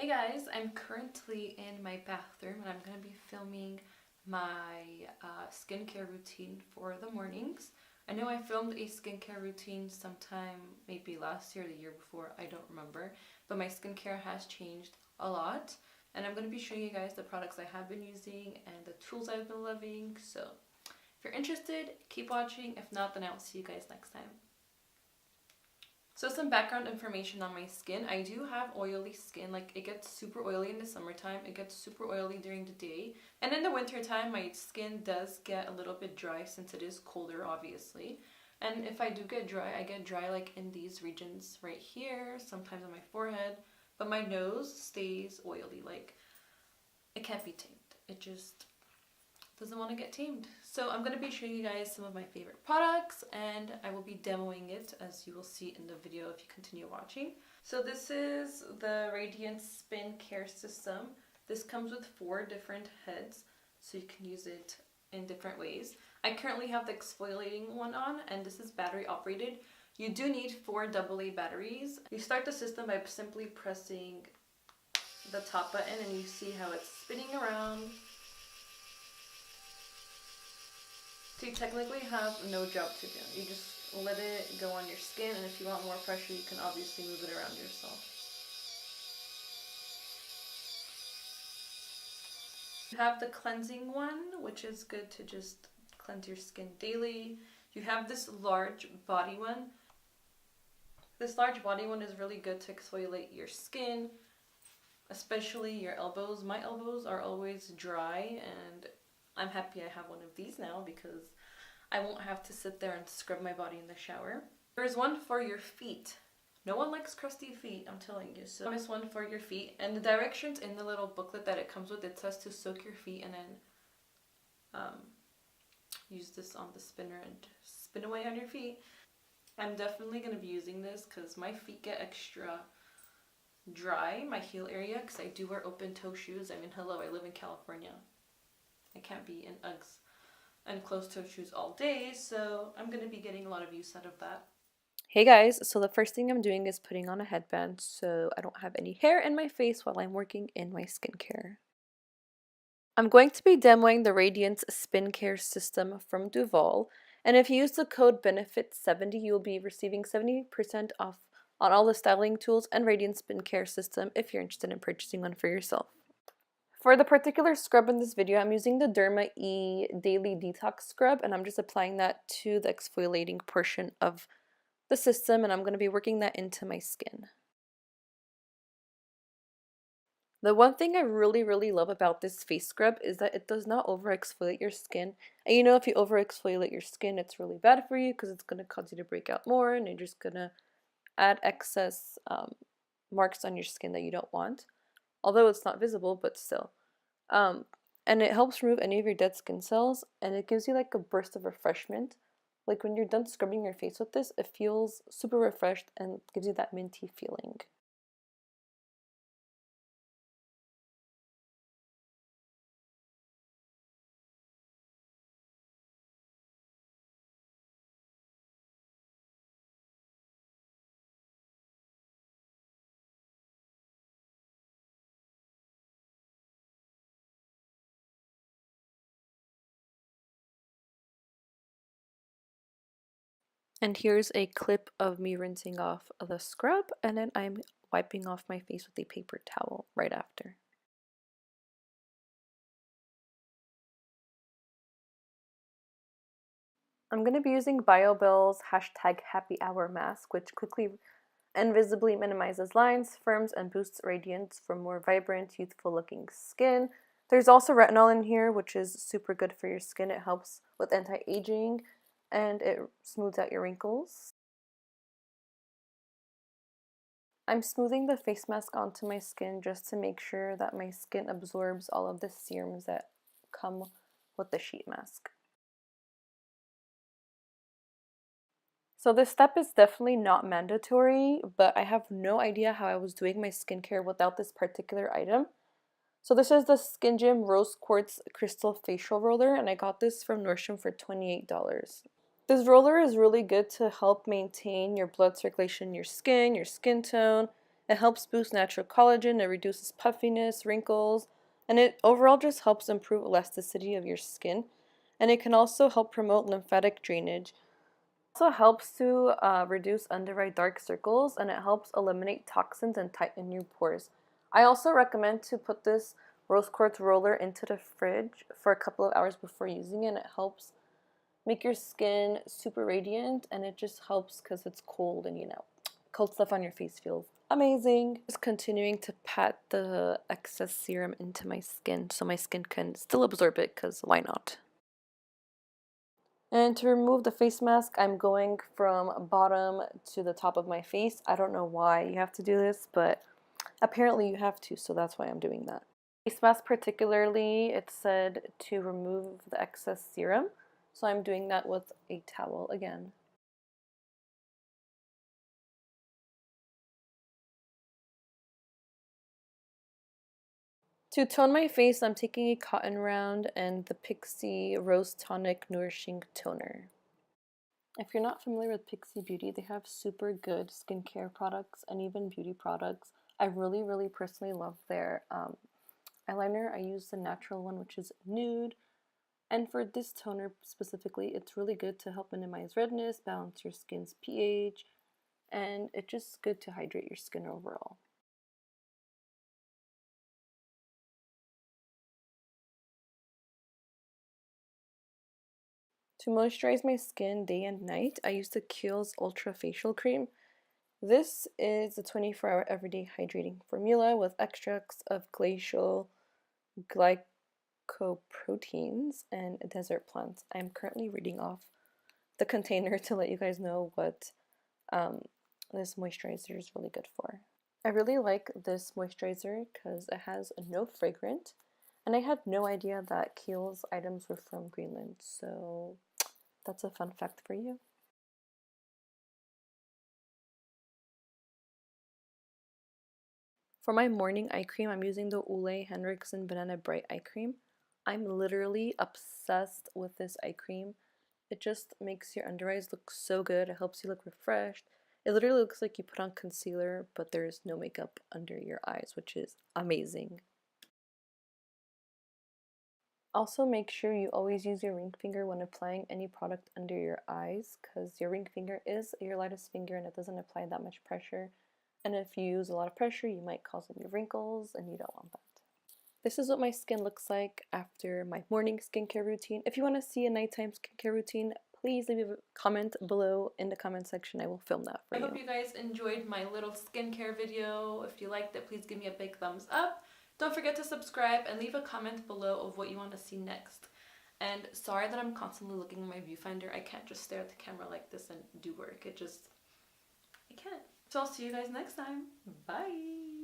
Hey guys, I'm currently in my bathroom and I'm going to be filming my skincare routine for the mornings. I know I filmed a skincare routine sometime maybe last year or the year before, I don't remember, but my skincare has changed a lot and I'm going to be showing you guys the products I have been using and the tools I've been loving. So if you're interested, keep watching. If not, then I'll see you guys next time. So some background information on my skin. I do have oily skin. Like, it gets super oily in the summertime. It gets super oily during the day. And in the wintertime, my skin does get a little bit dry since it is colder, obviously. And if I do get dry, I get dry like in these regions right here, sometimes on my forehead. But my nose stays oily. Like, it can't be tamed. It just doesn't want to get tamed. So I'm going to be showing you guys some of my favorite products and I will be demoing it, as you will see in the video if you continue watching. So this is the Radiance Spin-care system. This comes with 4 different heads, so you can use it in different ways. I currently have the exfoliating one on, and this is battery operated. You do need 4 AA batteries. You start the system by simply pressing the top button and you see how it's spinning around. So you technically have no job to do. You just let it go on your skin, and if you want more pressure, you can obviously move it around yourself. You have the cleansing one, which is good to just cleanse your skin daily. You have this large body one. This large body one is really good to exfoliate your skin, especially your elbows. My elbows are always dry, and I'm happy I have one of these now because I won't have to sit there and scrub my body in the shower. There's one for your feet. No one likes crusty feet, I'm telling you. So there's one for your feet, and the directions in the little booklet that it comes with, it says to soak your feet and then use this on the spinner and spin away on your feet. I'm definitely going to be using this because my feet get extra dry, my heel area, because I do wear open toe shoes. I mean, hello, I live in California. I can't be in Uggs and closed-toe shoes all day, so I'm going to be getting a lot of use out of that. Hey guys, so the first thing I'm doing is putting on a headband so I don't have any hair in my face while I'm working in my skincare. I'm going to be demoing the Radiance Spin-care system from Duvolle, and if you use the code BENEFIT70, you'll be receiving 70% off on all the styling tools and Radiance Spin-care system if you're interested in purchasing one for yourself. For the particular scrub in this video, I'm using the Derma-e Daily Detox Scrub, and I'm just applying that to the exfoliating portion of the system, and I'm going to be working that into my skin. The one thing I really love about this face scrub is that it does not over-exfoliate your skin. And you know, if you over-exfoliate your skin, it's really bad for you because it's going to cause you to break out more, and you're just going to add excess marks on your skin that you don't want. Although it's not visible, but still. And it helps remove any of your dead skin cells, and it gives you like a burst of refreshment. Like when you're done scrubbing your face with this, it feels super refreshed and gives you that minty feeling. And here's a clip of me rinsing off the scrub, and then I'm wiping off my face with a paper towel right after. I'm going to be using BioBelle's #HappyHour mask, which quickly and visibly minimizes lines, firms, and boosts radiance for more vibrant, youthful looking skin. There's also retinol in here, which is super good for your skin. It helps with anti-aging and it smooths out your wrinkles. I'm smoothing the face mask onto my skin just to make sure that my skin absorbs all of the serums that come with the sheet mask. So this step is definitely not mandatory, but I have no idea how I was doing my skincare without this particular item. So this is the Skingym Rose Quartz Crystal Facial Roller, and I got this from Nordstrom for $28. This roller is really good to help maintain your blood circulation in your skin tone. It helps boost natural collagen, it reduces puffiness, wrinkles, and it overall just helps improve elasticity of your skin. And it can also help promote lymphatic drainage. It also helps to reduce under eye dark circles, and it helps eliminate toxins and tighten your pores. I also recommend to put this rose quartz roller into the fridge for a couple of hours before using it. And it helps make your skin super radiant, and it just helps because it's cold, and cold stuff on your face feels amazing. Just continuing to pat the excess serum into my skin so my skin can still absorb it, because why not? And to remove the face mask, I'm going from bottom to the top of my face. I don't know why you have to do this, but apparently you have to, so that's why I'm doing that. Face mask particularly, it said to remove the excess serum, so I'm doing that with a towel again. To tone my face, I'm taking a cotton round and the Pixi Rose Tonic Nourishing Toner. If you're not familiar with Pixi Beauty, they have super good skincare products and even beauty products. I really personally love their eyeliner. I use the natural one, which is nude. And for this toner specifically, it's really good to help minimize redness, balance your skin's pH, and it's just good to hydrate your skin overall. To moisturize my skin day and night, I use the Kheil's Ultra Facial Cream. This is a 24-hour everyday hydrating formula with extracts of glacial glycoproteins and desert plants. I'm currently reading off the container to let you guys know what this moisturizer is really good for. I really like this moisturizer because it has no fragrance, and I had no idea that Kheil's items were from Greenland, so that's a fun fact for you. For my morning eye cream, I'm using the Henriksen Banana Bright Eye Cream. I'm literally obsessed with this eye cream. It just makes your under eyes look so good. It helps you look refreshed. It literally looks like you put on concealer, but there's no makeup under your eyes, which is amazing. Also, make sure you always use your ring finger when applying any product under your eyes, because your ring finger is your lightest finger and it doesn't apply that much pressure. And if you use a lot of pressure, you might cause any wrinkles, and you don't want that. This is what my skin looks like after my morning skincare routine. If you want to see a nighttime skincare routine, please leave a comment below in the comment section. I will film that for you. I hope you guys enjoyed my little skincare video. If you liked it, please give me a big thumbs up. Don't forget to subscribe and leave a comment below of what you want to see next. And sorry that I'm constantly looking at my viewfinder. I can't just stare at the camera like this and do work. I can't. So I'll see you guys next time. Bye!